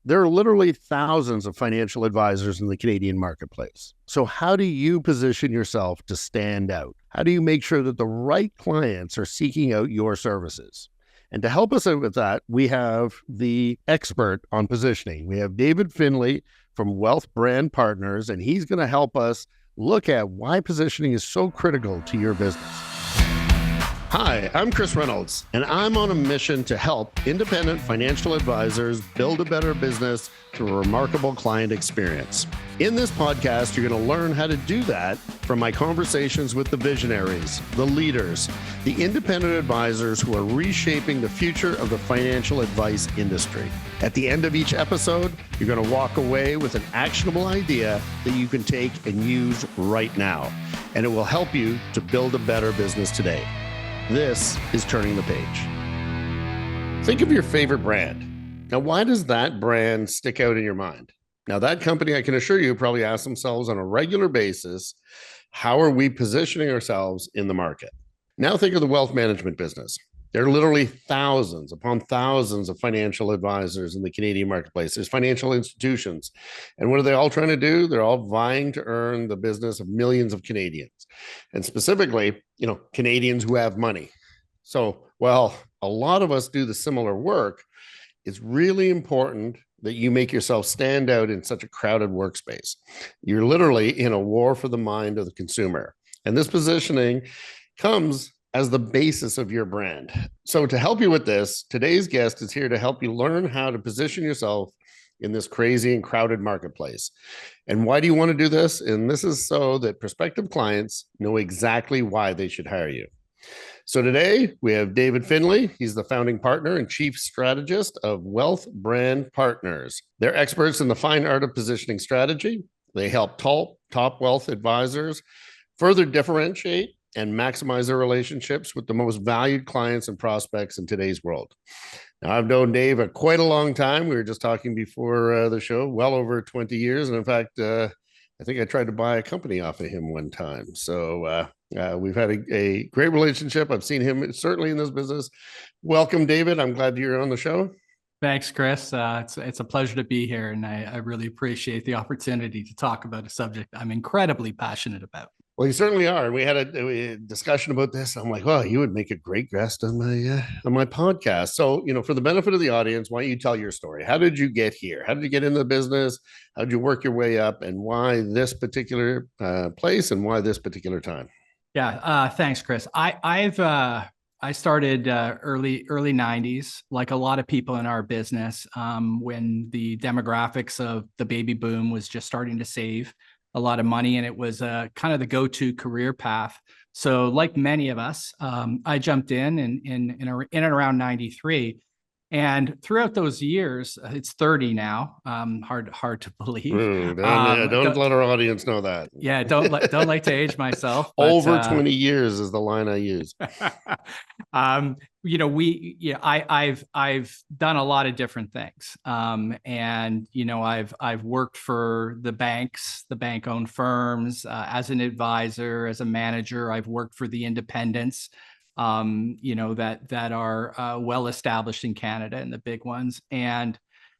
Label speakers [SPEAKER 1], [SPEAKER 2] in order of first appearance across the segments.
[SPEAKER 1] There are literally thousands of financial advisors in the Canadian marketplace. So how do you position yourself to stand out? How do you make sure that the right clients are seeking out your services? And to help us out with that, we have the expert on positioning. We have David Finley from Wealth Brand Partners, and he's going to help us look at why positioning is so critical to your business. Hi, I'm Chris Reynolds, and I'm on a mission to help independent financial advisors build a better business through a remarkable client experience. In this podcast, you're going to learn how to do that from my conversations with the visionaries, the leaders, the independent advisors who are reshaping the future of the financial advice industry. At the end of each episode, you're going to walk away with an actionable idea that you can take and use right now, and it will help you to build a better business today. This is Turning the Page. Think of your favorite brand. Now, why does that brand stick out in your mind? Now, that company, I can assure you, probably asks themselves on a regular basis, how are we positioning ourselves in the market? Now, think of the wealth management business. There are literally thousands upon thousands of financial advisors in the Canadian marketplace. There's financial institutions. And what are they all trying to do? They're all vying to earn the business of millions of Canadians. And specifically, Canadians who have money. So while a lot of us do the similar work, it's really important that you make yourself stand out in such a crowded workspace. You're literally in a war for the mind of the consumer. And this positioning comes as the basis of your brand. So to help you with this, today's guest is here to help you learn how to position yourself in this crazy and crowded marketplace. And why do you want to do this? And this is so that prospective clients know exactly why they should hire you. So today we have David Finley. He's the founding partner and chief strategist of Wealth Brand Partners. They're experts in the fine art of positioning strategy. They help top wealth advisors further differentiate and maximize their relationships with the most valued clients and prospects in today's world. Now, I've known Dave quite a long time. We were just talking before the show, well over 20 years. And in fact, I think I tried to buy a company off of him one time. So we've had a great relationship. I've seen him certainly in this business. Welcome, David. I'm glad you're on the show.
[SPEAKER 2] Thanks, Chris. It's a pleasure to be here. And I really appreciate the opportunity to talk about a subject I'm incredibly passionate about.
[SPEAKER 1] Well, you certainly are. We had a discussion about this. I'm like, well, you would make a great guest on my podcast. So, for the benefit of the audience, why don't you tell your story? How did you get here? How did you get into the business? How did you work your way up? And why this particular place and why this particular time?
[SPEAKER 2] Yeah, thanks, Chris. I started early 90s, like a lot of people in our business, when the demographics of the baby boom was just starting to save a lot of money, and it was kind of the go-to career path. So like many of us, I jumped in and around 93. And throughout those years, it's 30 now. Hard to believe.
[SPEAKER 1] Don't let our audience know that.
[SPEAKER 2] Yeah, don't like to age myself.
[SPEAKER 1] But, over 20 years is the line I use.
[SPEAKER 2] I've done a lot of different things. I've worked for the banks, the bank-owned firms, as an advisor, as a manager. I've worked for the independents. That are well established in Canada, and the big ones. And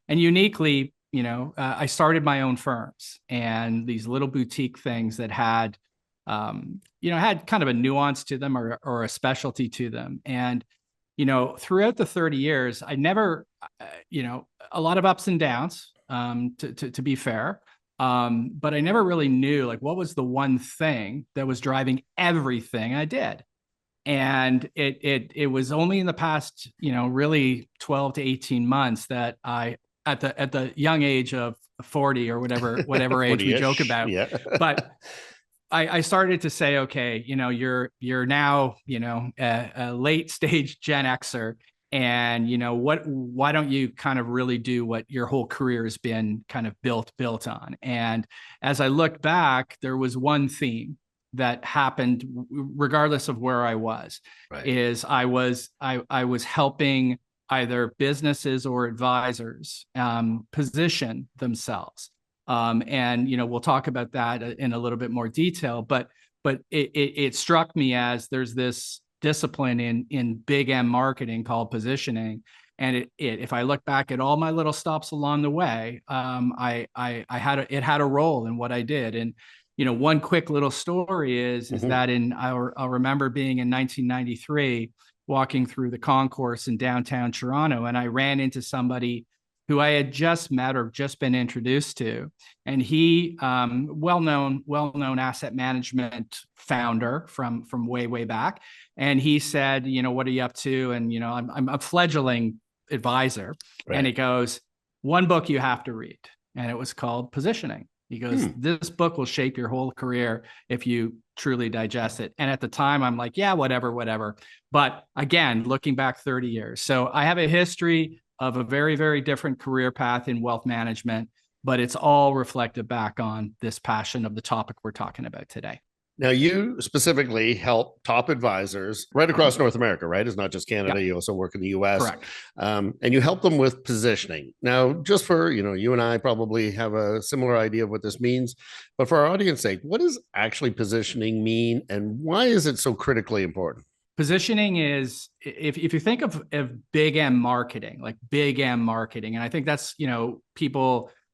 [SPEAKER 2] uniquely, I started my own firms and these little boutique things that had kind of a nuance to them or a specialty to them. And, throughout the 30 years, I never, a lot of ups and downs, to be fair. But I never really knew what was the one thing that was driving everything I did. And it was only in the past, really 12 to 18 months that I, at the young age of 40 or whatever age we joke about, yeah. But I started to say, okay, you're now, a late stage Gen Xer, and why don't you kind of really do what your whole career has been kind of built on? And as I look back, there was one theme that happened regardless of where I was, right. Is I was helping either businesses or advisors position themselves. We'll talk about that in a little bit more detail, but it struck me as there's this discipline in big M marketing called positioning. And if I look back at all my little stops along the way, it had a role in what I did. And, one quick little story is that I'll remember being in 1993, walking through the concourse in downtown Toronto, and I ran into somebody who I had just met or just been introduced to. And he, well-known asset management founder from way back. And he said, what are you up to? And, I'm a fledgling advisor. Right. And he goes, one book you have to read. And it was called Positioning. He goes, this book will shape your whole career if you truly digest it. And at the time, I'm like, yeah, whatever. But again, looking back 30 years. So I have a history of a very, very different career path in wealth management, but it's all reflected back on this passion of the topic we're talking about today.
[SPEAKER 1] Now, you specifically help top advisors right across North America, right? It's not just Canada. You also work in the US.
[SPEAKER 2] Correct.
[SPEAKER 1] And you help them with positioning. Now, just for, you and I probably have a similar idea of what this means, but for our audience sake, what does actually positioning mean and why is it so critically important?
[SPEAKER 2] Positioning is, if you think of big M marketing, like big M marketing, and I think that's,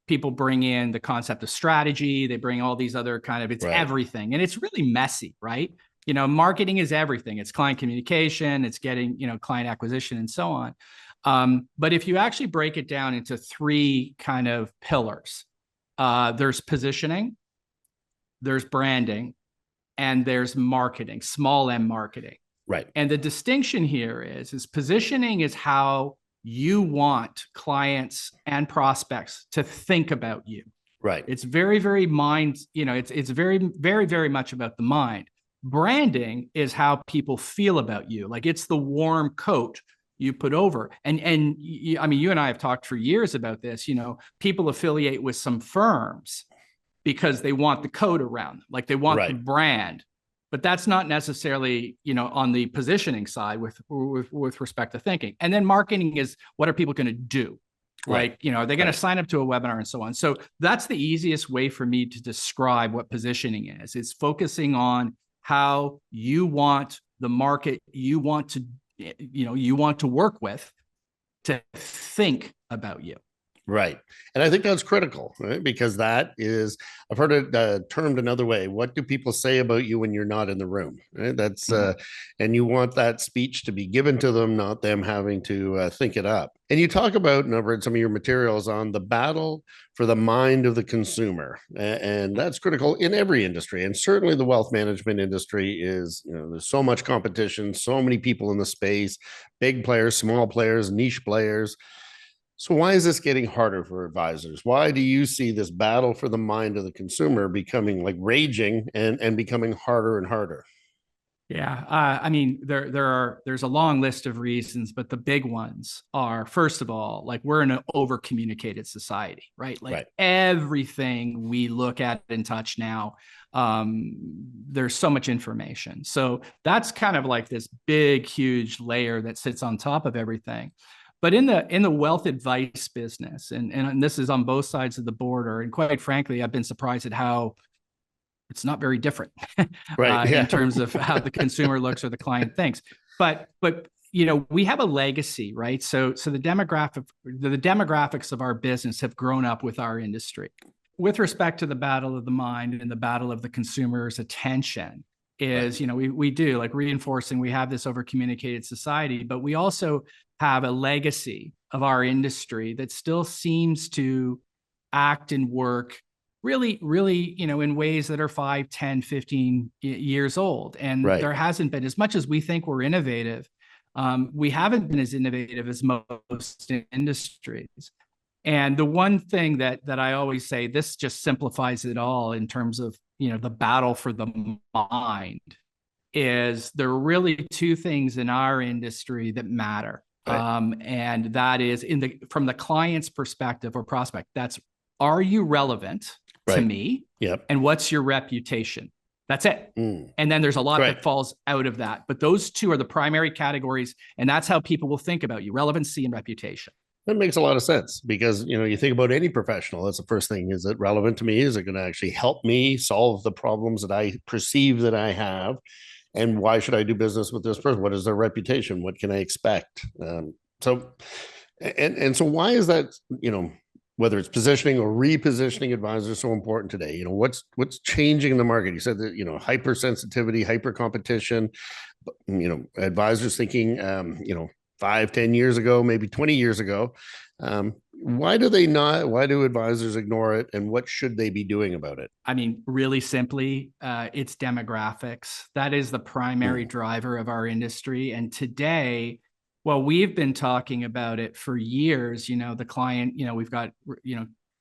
[SPEAKER 2] people bring in the concept of strategy, they bring all these other kind of, it's everything. And it's really messy, right? Marketing is everything. It's client communication, it's getting, client acquisition and so on. But if you actually break it down into three kind of pillars, there's positioning, there's branding, and there's marketing, small M marketing.
[SPEAKER 1] Right.
[SPEAKER 2] And the distinction here is positioning is how you want clients and prospects to think about you.
[SPEAKER 1] Right.
[SPEAKER 2] It's very, very mind, it's very, very, very much about the mind. Branding is how people feel about you. Like it's the warm coat you put over. And you and I have talked for years about this, people affiliate with some firms because they want the coat around them, like they want the brand. But that's not necessarily, on the positioning side with respect to thinking. And then marketing is, what are people going to do? Like, are they going to sign up to a webinar and so on? So that's the easiest way for me to describe what positioning is. It's focusing on how you want the market you want to work with to think about you.
[SPEAKER 1] Right. And I think that's critical, right? Because that is, I've heard it termed another way. What do people say about you when you're not in the room? Right? That's, and you want that speech to be given to them, not them having to think it up. And you talk about, and I've read some of your materials on the battle for the mind of the consumer. And that's critical in every industry. And certainly the wealth management industry is, there's so much competition, so many people in the space, big players, small players, niche players. So why is this getting harder for advisors? Why do you see this battle for the mind of the consumer becoming like raging and becoming harder and harder?
[SPEAKER 2] Yeah, there's a long list of reasons, but the big ones are, first of all, like we're in an over-communicated society, right? Like everything we look at and touch now, there's so much information. So that's kind of like this big, huge layer that sits on top of everything. But in the wealth advice business, and this is on both sides of the border, and quite frankly, I've been surprised at how it's not very different in terms of how the consumer looks or the client thinks. But we have a legacy, right? So the demographics of our business have grown up with our industry. With respect to the battle of the mind and the battle of the consumer's attention, is we do like reinforcing, we have this over communicated society, but we also have a legacy of our industry that still seems to act and work really in ways that are 5, 10, 15 years old. And there hasn't been, as much as we think we're innovative, we haven't been as innovative as most industries. And the one thing that I always say, this just simplifies it all in terms of the battle for the mind, is there are really two things in our industry that matter. And that is from the client's perspective or prospect, that's, are you relevant to me? And what's your reputation? That's it. And then there's a lot that falls out of that. But those two are the primary categories. And that's how people will think about you: relevancy and reputation.
[SPEAKER 1] That makes a lot of sense because, you think about any professional, that's the first thing. Is it relevant to me? Is it going to actually help me solve the problems that I perceive that I have? And why should I do business with this person? What is their reputation? What can I expect? So, and so why is that, whether it's positioning or repositioning advisors so important today? What's changing in the market? You said that, hypersensitivity, hyper competition, advisors thinking, 5, 10 years ago, maybe 20 years ago. Why do advisors ignore it, and what should they be doing about it?
[SPEAKER 2] I mean, really simply, it's demographics. That is the primary
[SPEAKER 1] Mm.
[SPEAKER 2] driver of our industry. And today, well, we've been talking about it for years. The client, we've got,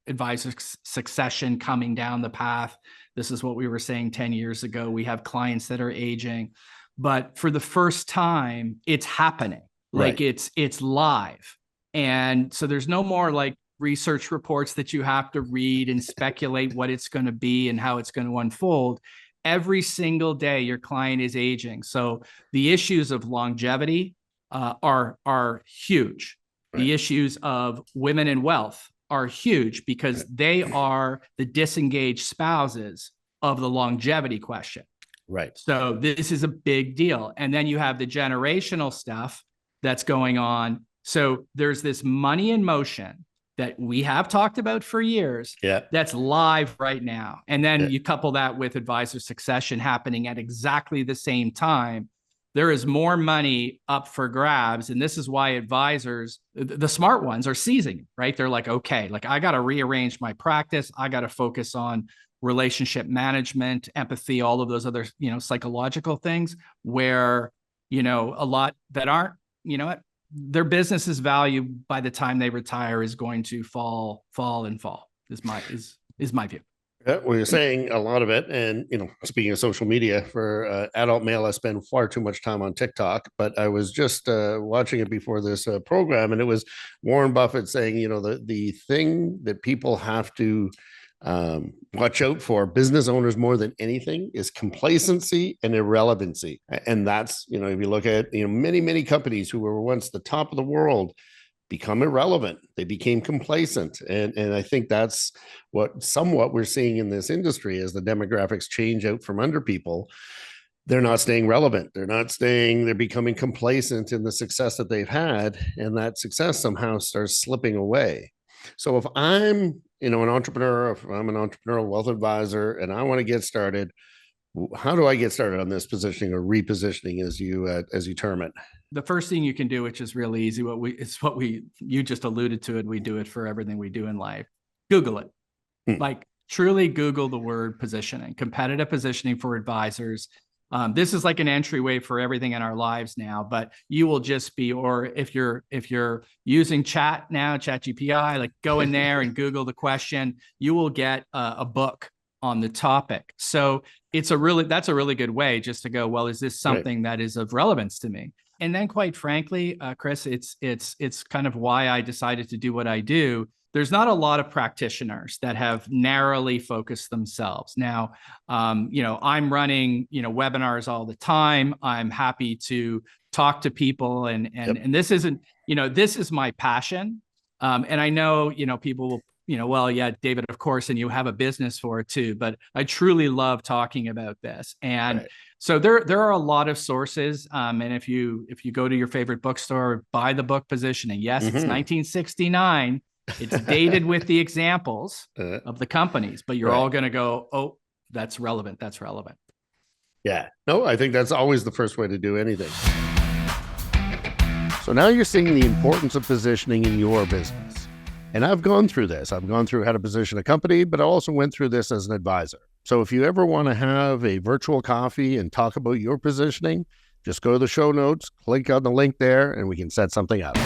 [SPEAKER 2] advisor succession coming down the path. This is what we were saying 10 years ago. We have clients that are aging, but for the first time, it's happening. Like
[SPEAKER 1] Right.
[SPEAKER 2] it's live. And so there's no more like research reports that you have to read and speculate what it's going to be and how it's going to unfold. Every single day, your client is aging. So the issues of longevity are huge.
[SPEAKER 1] Right.
[SPEAKER 2] The issues of women and wealth are huge because they are the disengaged spouses of the longevity question.
[SPEAKER 1] Right.
[SPEAKER 2] So this is a big deal. And then you have the generational stuff that's going on. So there's this money in motion that we have talked about for years.
[SPEAKER 1] Yeah.
[SPEAKER 2] That's live right now. And then
[SPEAKER 1] Yeah.
[SPEAKER 2] you couple that with advisor succession happening at exactly the same time. There is more money up for grabs. And this is why advisors, the smart ones, are seizing, right? They're like, okay, like I got to rearrange my practice. I got to focus on relationship management, empathy, all of those other, psychological things where, a lot that aren't, their business's value by the time they retire is going to fall is my view.
[SPEAKER 1] Yeah, well, you're saying a lot of it. And, speaking of social media, for adult male, I spend far too much time on TikTok. But I was just watching it before this program, and it was Warren Buffett saying, the thing that people have to watch out for, business owners more than anything, is complacency and irrelevancy. And that's, if you look at, many, many companies who were once the top of the world become irrelevant. They became complacent. And I think that's somewhat we're seeing in this industry as the demographics change out from under people. They're not staying relevant. They're becoming complacent in the success that they've had. And that success somehow starts slipping away. So if I'm, if I'm an entrepreneurial wealth advisor and I want to get started, how do I get started on this positioning or repositioning as you term it?
[SPEAKER 2] The first thing you can do, which is really easy, you just alluded to it. We do it for everything we do in life. Google it. Like truly Google the word positioning, competitive positioning for advisors. This is like an entryway for everything in our lives now, but you will just be, or if you're using chat now, chat GPI, like go in there and Google the question, you will get a book on the topic. So that's a really good way just to go, well, is this something that is of relevance to me? And then quite frankly, Chris, it's kind of why I decided to do what I do. There's not a lot of practitioners that have narrowly focused themselves. Now, I'm running, webinars all the time. I'm happy to talk to people and this isn't, this is my passion. And I know, people will, well, yeah, David, of course, and you have a business for it too, but I truly love talking about this. And so there are a lot of sources. And if you go to your favorite bookstore, buy the book Positioning. Yes, it's 1969. It's dated with the examples of the companies, but you're all going to go, oh, that's relevant. That's relevant.
[SPEAKER 1] Yeah. No, I think that's always the first way to do anything. So now you're seeing the importance of positioning in your business. And I've gone through this. I've gone through how to position a company, but I also went through this as an advisor. So if you ever want to have a virtual coffee and talk about your positioning, just go to the show notes, click on the link there, and we can set something up.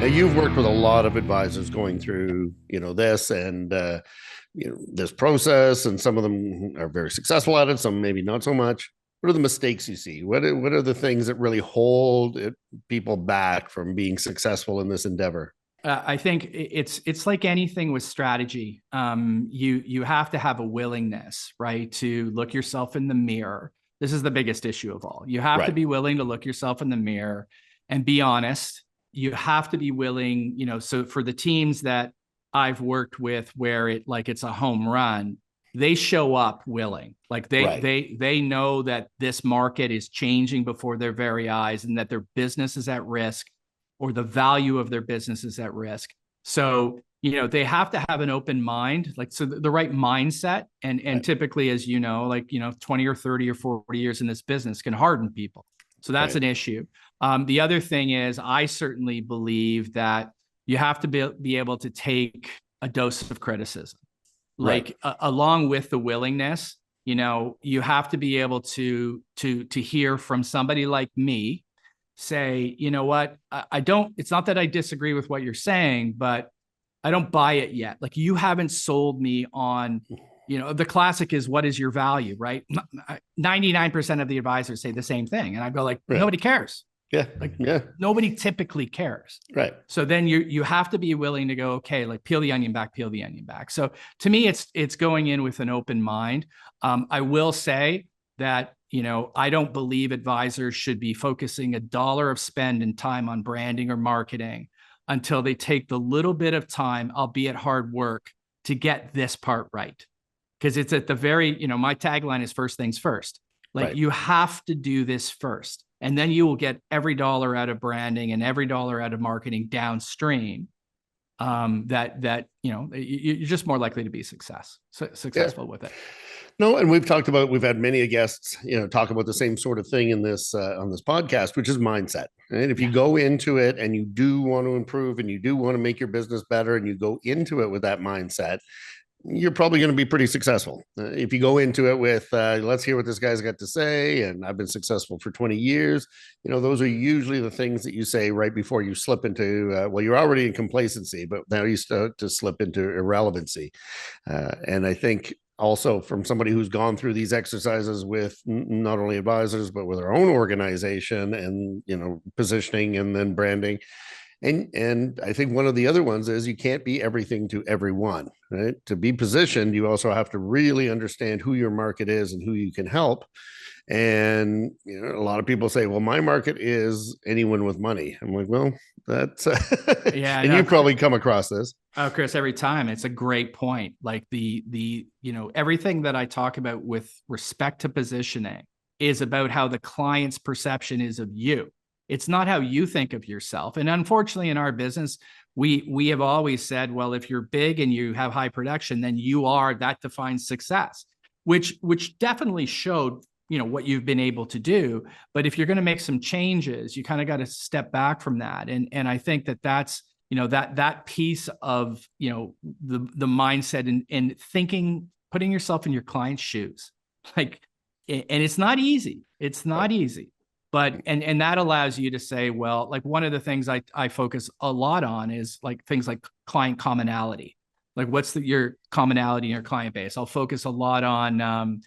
[SPEAKER 1] Now, you've worked with a lot of advisors going through, this and, this process, and some of them are very successful at it, some maybe not so much. What are the mistakes you see? What are the things that really hold people back from being successful in this endeavor?
[SPEAKER 2] I think it's like anything with strategy. You have to have a willingness, right, to look yourself in the mirror. This is the biggest issue of all. You have to be willing to look yourself in the mirror and be honest. You have to be willing, so for the teams that I've worked with where it's a home run, they show up willing. Like
[SPEAKER 1] Right.
[SPEAKER 2] they know that this market is changing before their very eyes and that their business is at risk or the value of their business is at risk. So, they have to have an open mind, like, so the right mindset. And
[SPEAKER 1] Right.
[SPEAKER 2] typically, as you know, like, 20 or 30 or 40 years in this business can harden people. So that's
[SPEAKER 1] Right.
[SPEAKER 2] an issue. The other thing is, I certainly believe that you have to be able to take a dose of criticism,
[SPEAKER 1] Right.
[SPEAKER 2] like, along with the willingness. You have to be able to hear from somebody like me say, you know what, I don't, it's not that I disagree with what you're saying, but I don't buy it yet. Like, you haven't sold me on, the classic is, what is your value, right? 99% of the advisors say the same thing. And I go, like,
[SPEAKER 1] Right.
[SPEAKER 2] nobody cares.
[SPEAKER 1] Yeah.
[SPEAKER 2] Like,
[SPEAKER 1] Yeah.
[SPEAKER 2] nobody typically cares.
[SPEAKER 1] Right.
[SPEAKER 2] So then you have to be willing to go, okay, like, peel the onion back, peel the onion back. So to me, it's going in with an open mind. I will say that, I don't believe advisors should be focusing a dollar of spend and time on branding or marketing until they take the little bit of time, albeit hard work, to get this part right. Because it's at the very, my tagline is first things first. Like,
[SPEAKER 1] Right.
[SPEAKER 2] you have to do this first, and then you will get every dollar out of branding and every dollar out of marketing downstream. You're just more likely to be
[SPEAKER 1] Yeah.
[SPEAKER 2] successful with it.
[SPEAKER 1] No, and we've had many guests, talk about the same sort of thing in this on this podcast, which is mindset. And if you
[SPEAKER 2] Yeah.
[SPEAKER 1] go into it and you do want to improve and you do want to make your business better and you go into it with that mindset, you're probably going to be pretty successful. If you go into it with, let's hear what this guy's got to say, and I've been successful for 20 years, those are usually the things that you say right before you slip into, well, you're already in complacency, but now you start to slip into irrelevancy. And I think also, from somebody who's gone through these exercises with not only advisors, but with our own organization and, positioning and then branding, and I think one of the other ones is you can't be everything to everyone, right? To be positioned, you also have to really understand who your market is and who you can help. And a lot of people say, "Well, my market is anyone with money." I'm like, "Well, that's,"
[SPEAKER 2] Yeah,
[SPEAKER 1] and
[SPEAKER 2] no,
[SPEAKER 1] you've probably come across this.
[SPEAKER 2] oh, Chris, every time. It's a great point. Like, everything that I talk about with respect to positioning is about how the client's perception is of you. It's not how you think of yourself. And unfortunately, in our business, we have always said, well, if you're big and you have high production, then that defines success, which definitely showed, what you've been able to do. But if you're going to make some changes, you kind of got to step back from that. And I think that's, that piece of, the mindset and thinking, putting yourself in your client's shoes, like, and it's not easy. It's not easy. But and that allows you to say, well, like, one of the things I focus a lot on is, like, things like client commonality. Like, what's your commonality in your client base? I'll focus a lot on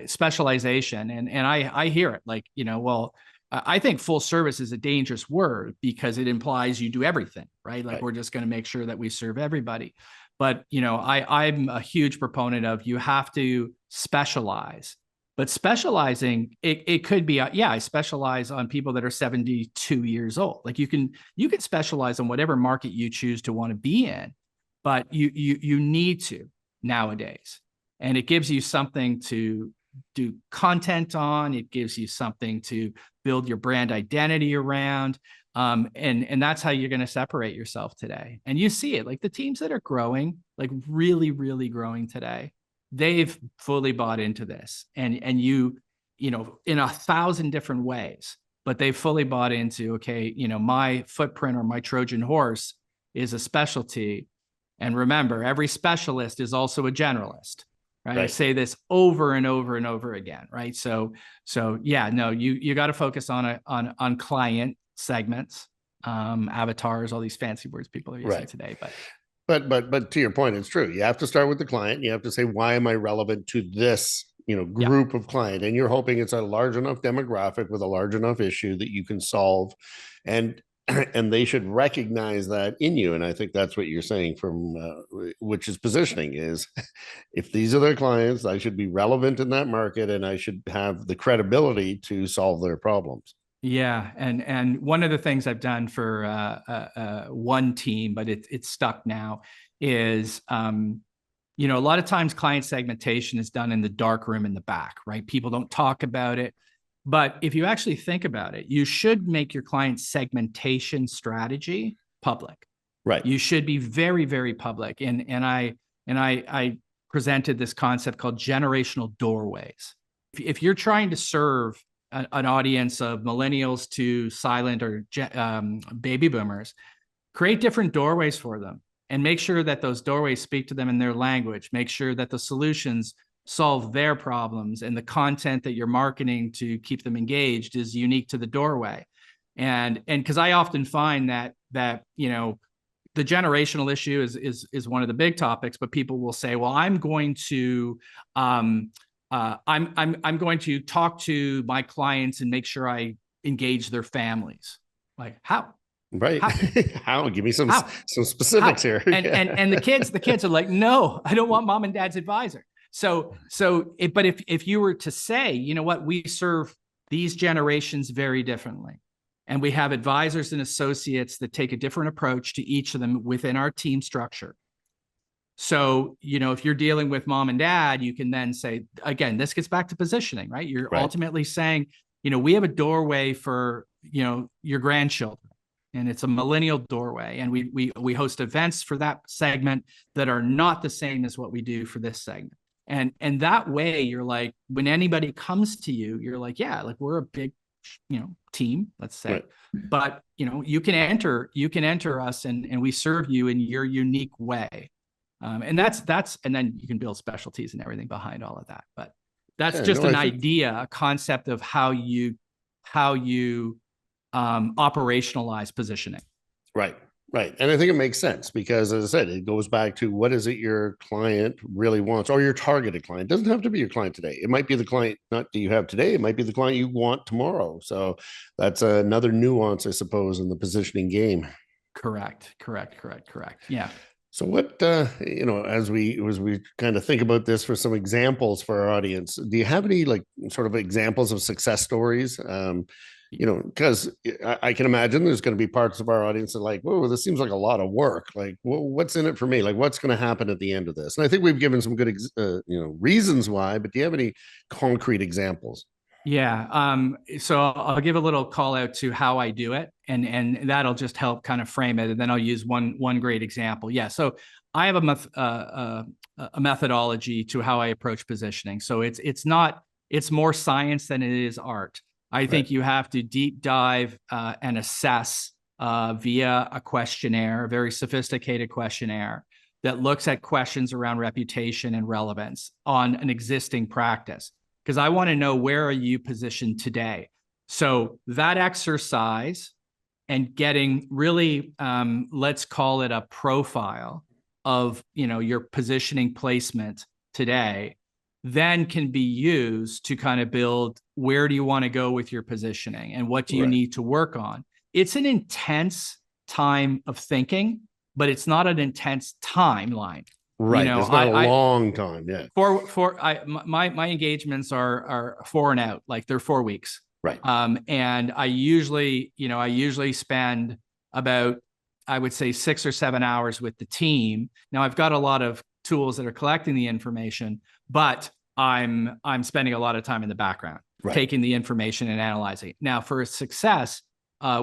[SPEAKER 2] specialization, and I hear it, like, well, I think full service is a dangerous word because it implies you do everything, right? Like,
[SPEAKER 1] Right.
[SPEAKER 2] we're just going to make sure that we serve everybody. But, I'm a huge proponent of, you have to specialize. But specializing, it could be, I specialize on people that are 72 years old. Like, you can specialize on whatever market you choose to want to be in, but you need to nowadays. And it gives you something to do content on. It gives you something to build your brand identity around. And that's how you're going to separate yourself today. And you see it, like, the teams that are growing, like, really, really growing today, they've fully bought into this. And in 1,000 different ways, but they've fully bought into, okay, my footprint or my Trojan horse is a specialty. And remember, every specialist is also a generalist. Right. I say this over and over and over again. Right. So yeah, no, you got to focus on client segments, avatars, all these fancy words people are using today.
[SPEAKER 1] But to your point, it's true. You have to start with the client. You have to say, why am I relevant to this, group of client? And you're hoping it's a large enough demographic with a large enough issue that you can solve, and and they should recognize that in you. And I think that's what you're saying from which is positioning is, if these are their clients, I should be relevant in that market and I should have the credibility to solve their problems.
[SPEAKER 2] Yeah, and one of the things I've done for one team, but it's stuck now, is a lot of times client segmentation is done in the dark room in the back, right? People don't talk about it. But if you actually think about it, you should make your client segmentation strategy public.
[SPEAKER 1] Right.
[SPEAKER 2] You should be very, very public. And I presented this concept called generational doorways. If you're trying to serve an audience of millennials to silent or baby boomers, create different doorways for them and make sure that those doorways speak to them in their language. Make sure that the solutions solve their problems and the content that you're marketing to keep them engaged is unique to the doorway. And because I often find that the generational issue is one of the big topics, but people will say, well, I'm going to I'm going to talk to my clients and make sure I engage their families. Like, how?
[SPEAKER 1] Right. How? Give me some specifics
[SPEAKER 2] How?
[SPEAKER 1] here.
[SPEAKER 2] And the kids are like, no, I don't want mom and dad's advisor. But if you were to say, you know what, we serve these generations very differently, and we have advisors and associates that take a different approach to each of them within our team structure. So, if you're dealing with mom and dad, you can then say, again, this gets back to positioning, right? You're ultimately saying, we have a doorway for, your grandchildren, and it's a millennial doorway. And we host events for that segment that are not the same as what we do for this segment. And that way you're like, when anybody comes to you, you're like, yeah, like we're a big, team, let's say,
[SPEAKER 1] right.
[SPEAKER 2] But, you can enter us and we serve you in your unique way. And and then you can build specialties and everything behind all of that. But that's just an idea, a concept of how you operationalize positioning.
[SPEAKER 1] Right. Right. And I think it makes sense because, as I said, it goes back to what is it your client really wants, or your targeted client. It doesn't have to be your client today. It might be the client not that you have today. It might be the client you want tomorrow. So that's another nuance, I suppose, in the positioning game.
[SPEAKER 2] Correct. Yeah.
[SPEAKER 1] So what, as we kind of think about this for some examples for our audience, do you have any like sort of examples of success stories? Because I can imagine there's going to be parts of our audience that are like, whoa, this seems like a lot of work. Like, what's in it for me? Like, what's going to happen at the end of this? And I think we've given some good, reasons why, but do you have any concrete examples?
[SPEAKER 2] Yeah. So I'll give a little call out to how I do it, and that'll just help kind of frame it. And then I'll use one great example. Yeah. So I have a methodology to how I approach positioning. So it's more science than it is art. I think you have to deep dive and assess via a questionnaire, a very sophisticated questionnaire that looks at questions around reputation and relevance on an existing practice. Because I want to know, where are you positioned today? So that exercise and getting really, let's call it a profile of, your positioning placement today, then can be used to kind of build, where do you want to go with your positioning and what do you need to work on? It's an intense time of thinking, but it's not an intense timeline.
[SPEAKER 1] Right. It's not a long time. Yeah.
[SPEAKER 2] My engagements are 4 and out, like they're 4 weeks.
[SPEAKER 1] Right.
[SPEAKER 2] And I usually spend about, I would say, 6 or 7 hours with the team. Now I've got a lot of tools that are collecting the information, but I'm spending a lot of time in the background, taking the information and analyzing it. Now, for success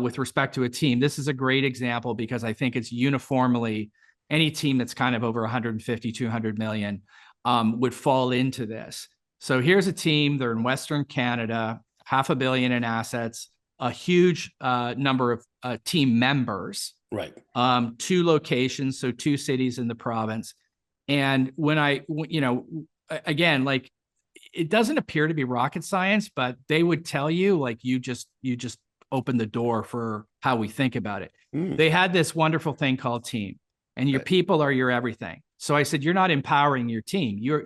[SPEAKER 2] with respect to a team, this is a great example because I think it's uniformly, any team that's kind of over 150, 200 million would fall into this. So here's a team, they're in Western Canada, $500 million in assets, a huge number of team members, 2 locations, so 2 cities in the province. And when again, like, it doesn't appear to be rocket science, but they would tell you, like, you just open the door for how we think about it. They had this wonderful thing called team, and your people are your everything. So I said, you're not empowering your team. Your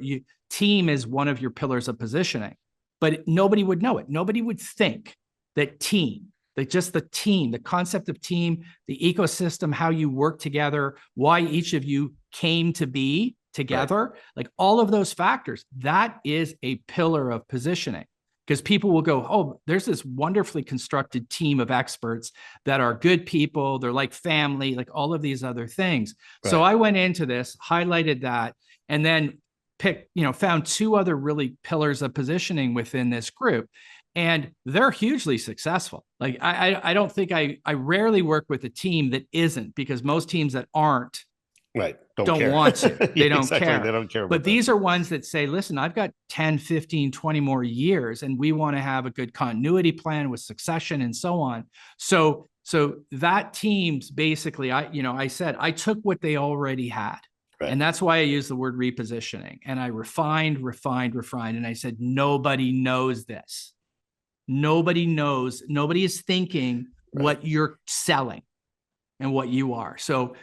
[SPEAKER 2] team is one of your pillars of positioning, but nobody would know it. Nobody would think that team, that just the team, the concept of team, the ecosystem, how you work together, why each of you came to be together, like all of those factors, that is a pillar of positioning. Because people will go, oh, there's this wonderfully constructed team of experts that are good people. They're like family, like all of these other things. So I went into this, highlighted that, and then found two other really pillars of positioning within this group. And they're hugely successful. Like I don't think I rarely work with a team that isn't, because most teams that aren't
[SPEAKER 1] Right.
[SPEAKER 2] don't want to. They don't
[SPEAKER 1] exactly.
[SPEAKER 2] care.
[SPEAKER 1] They don't care.
[SPEAKER 2] But these are ones that say, listen, I've got 10, 15, 20 more years, and we want to have a good continuity plan with succession and so on. So that team's basically, I said, I took what they already had. Right. And that's why I use the word repositioning. And I refined. And I said, nobody knows this. Nobody knows. Nobody is thinking what you're selling and what you are. So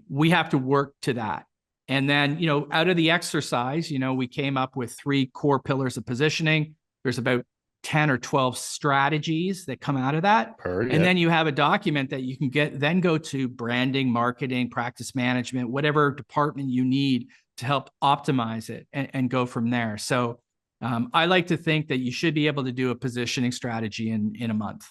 [SPEAKER 2] we have to work to that. And then, out of the exercise, we came up with 3 core pillars of positioning. There's about 10 or 12 strategies that come out of that. And then you have a document that you can then go to branding, marketing, practice management, whatever department you need to help optimize it and go from there. So I like to think that you should be able to do a positioning strategy in a month,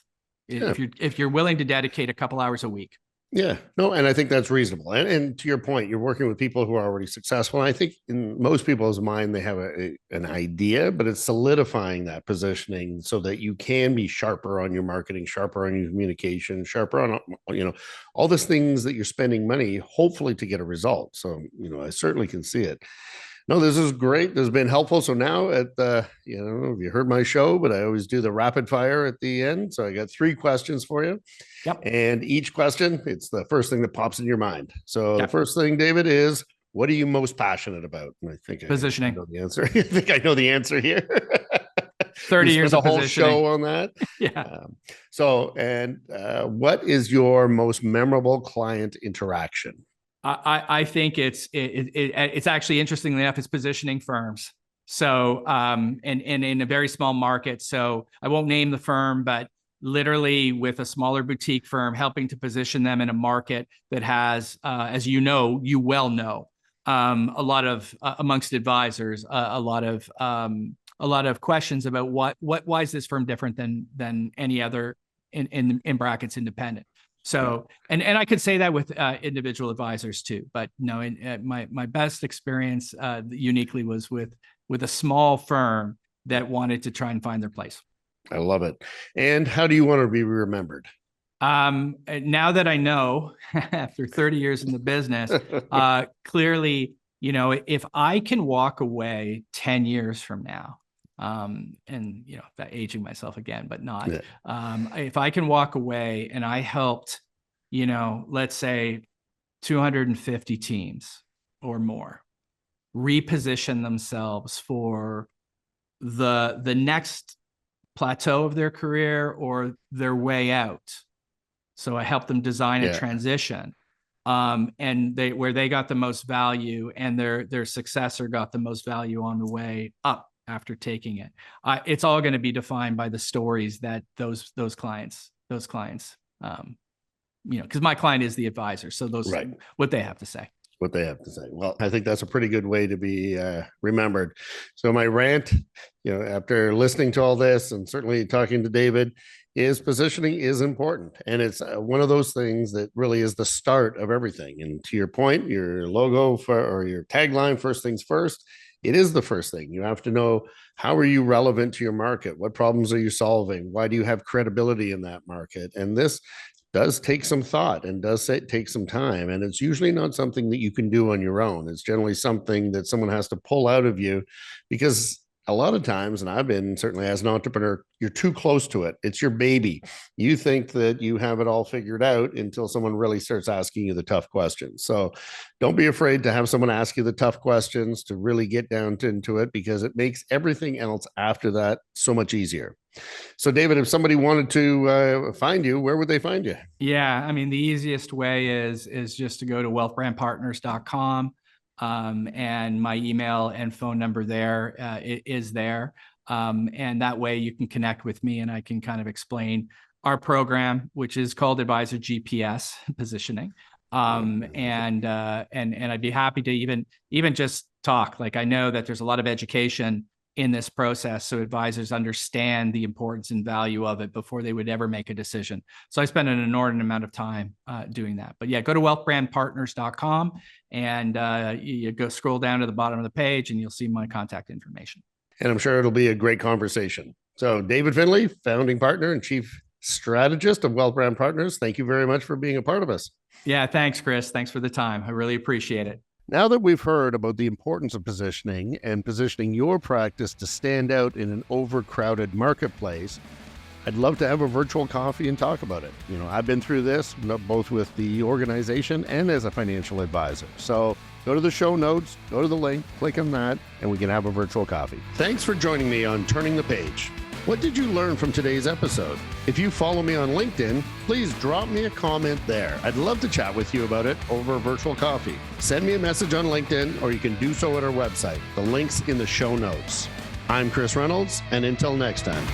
[SPEAKER 2] if you're willing to dedicate a couple hours a week.
[SPEAKER 1] Yeah, no, and I think that's reasonable. And to your point, you're working with people who are already successful. And I think in most people's mind, they have an idea, but it's solidifying that positioning so that you can be sharper on your marketing, sharper on your communication, sharper on, all these things that you're spending money, hopefully to get a result. So, I certainly can see it. No, this is great. This has been helpful. So now I don't know if you heard my show, but I always do the rapid fire at the end. So I got 3 questions for you.
[SPEAKER 2] Yep.
[SPEAKER 1] And each question, it's the first thing that pops in your mind. So the first thing, David, is what are you most passionate about? And I think
[SPEAKER 2] positioning.
[SPEAKER 1] I know the answer. I think I know the answer here.
[SPEAKER 2] 30 years of
[SPEAKER 1] a whole
[SPEAKER 2] positioning.
[SPEAKER 1] show on that.
[SPEAKER 2] Yeah.
[SPEAKER 1] What is your most memorable client interaction?
[SPEAKER 2] I think it's actually, interestingly enough, it's positioning firms. So, and in a very small market. So I won't name the firm, but literally with a smaller boutique firm, helping to position them in a market that has, as you well know, a lot of amongst advisors, a lot of questions about why is this firm different than any other in brackets independent. So, and I could say that with individual advisors too, but no, my best experience uniquely was with a small firm that wanted to try and find their place.
[SPEAKER 1] I love it. And how do you want to be remembered?
[SPEAKER 2] Now that I know, after 30 years in the business, clearly, if I can walk away 10 years from now, and that aging myself again, but not, if I can walk away and I helped, let's say 250 teams or more reposition themselves for the next plateau of their career or their way out. So I helped them design a transition, and where they got the most value and their successor got the most value on the way up after taking it. It's all going to be defined by the stories that those clients, because my client is the advisor. So what they have to say.
[SPEAKER 1] What they have to say. Well, I think that's a pretty good way to be remembered. So my rant, after listening to all this and certainly talking to David, is positioning is important. And it's one of those things that really is the start of everything. And to your point, your logo or your tagline, first things first, it is the first thing. You have to know, how are you relevant to your market? What problems are you solving? Why do you have credibility in that market? And this does take some thought and does take some time. And it's usually not something that you can do on your own. It's generally something that someone has to pull out of you, because a lot of times, and I've been certainly as an entrepreneur, you're too close to it. It's your baby. You think that you have it all figured out until someone really starts asking you the tough questions. So don't be afraid to have someone ask you the tough questions, to really get down into it, because it makes everything else after that so much easier. So David, if somebody wanted to find you, where would they find you?
[SPEAKER 2] Yeah, I mean, the easiest way is just to go to wealthbrandpartners.com. And my email and phone number there is there. And that way you can connect with me and I can kind of explain our program, which is called Advisor GPS Positioning. And I'd be happy to even just talk. Like, I know that there's a lot of education in this process so advisors understand the importance and value of it before they would ever make a decision. So I spend an inordinate amount of time doing that. But yeah, go to wealthbrandpartners.com and you go scroll down to the bottom of the page and you'll see my contact information.
[SPEAKER 1] And I'm sure it'll be a great conversation. So David Finley, founding partner and chief strategist of Wealth Brand Partners, thank you very much for being a part of us.
[SPEAKER 2] Yeah, thanks, Chris. Thanks for the time. I really appreciate it.
[SPEAKER 1] Now that we've heard about the importance of positioning and positioning your practice to stand out in an overcrowded marketplace, I'd love to have a virtual coffee and talk about it. You know, I've been through this both with the organization and as a financial advisor. So go to the show notes, go to the link, click on that, and we can have a virtual coffee. Thanks for joining me on Turning the Page. What did you learn from today's episode? If you follow me on LinkedIn, please drop me a comment there. I'd love to chat with you about it over a virtual coffee. Send me a message on LinkedIn, or you can do so at our website. The link's in the show notes. I'm Chris Reynolds, and until next time.